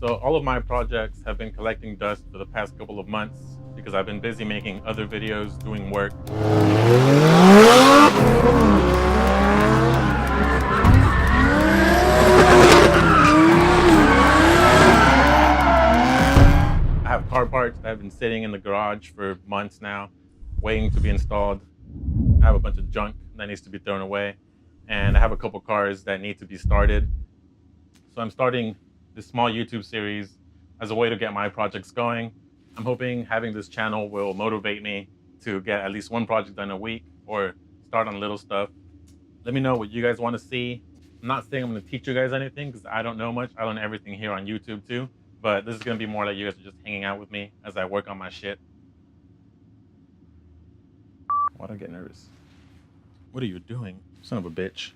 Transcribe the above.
So all of my projects have been collecting dust for the past couple of months because I've been busy making other videos, doing work. I have car parts that have been sitting in the garage for months now, waiting to be installed. I have a bunch of junk that needs to be thrown away, and I have a couple cars that need to be started. So I'm starting this small YouTube series as a way to get my projects going. I'm hoping having this channel will motivate me to get at least one project done a week or start on little stuff. Let me know what you guys want to see. I'm not saying I'm going to teach you guys anything because I don't know much. I learn everything here on YouTube too. But this is going to be more like you guys are just hanging out with me as I work on my shit. Why do I get nervous? What are you doing? Son of a bitch.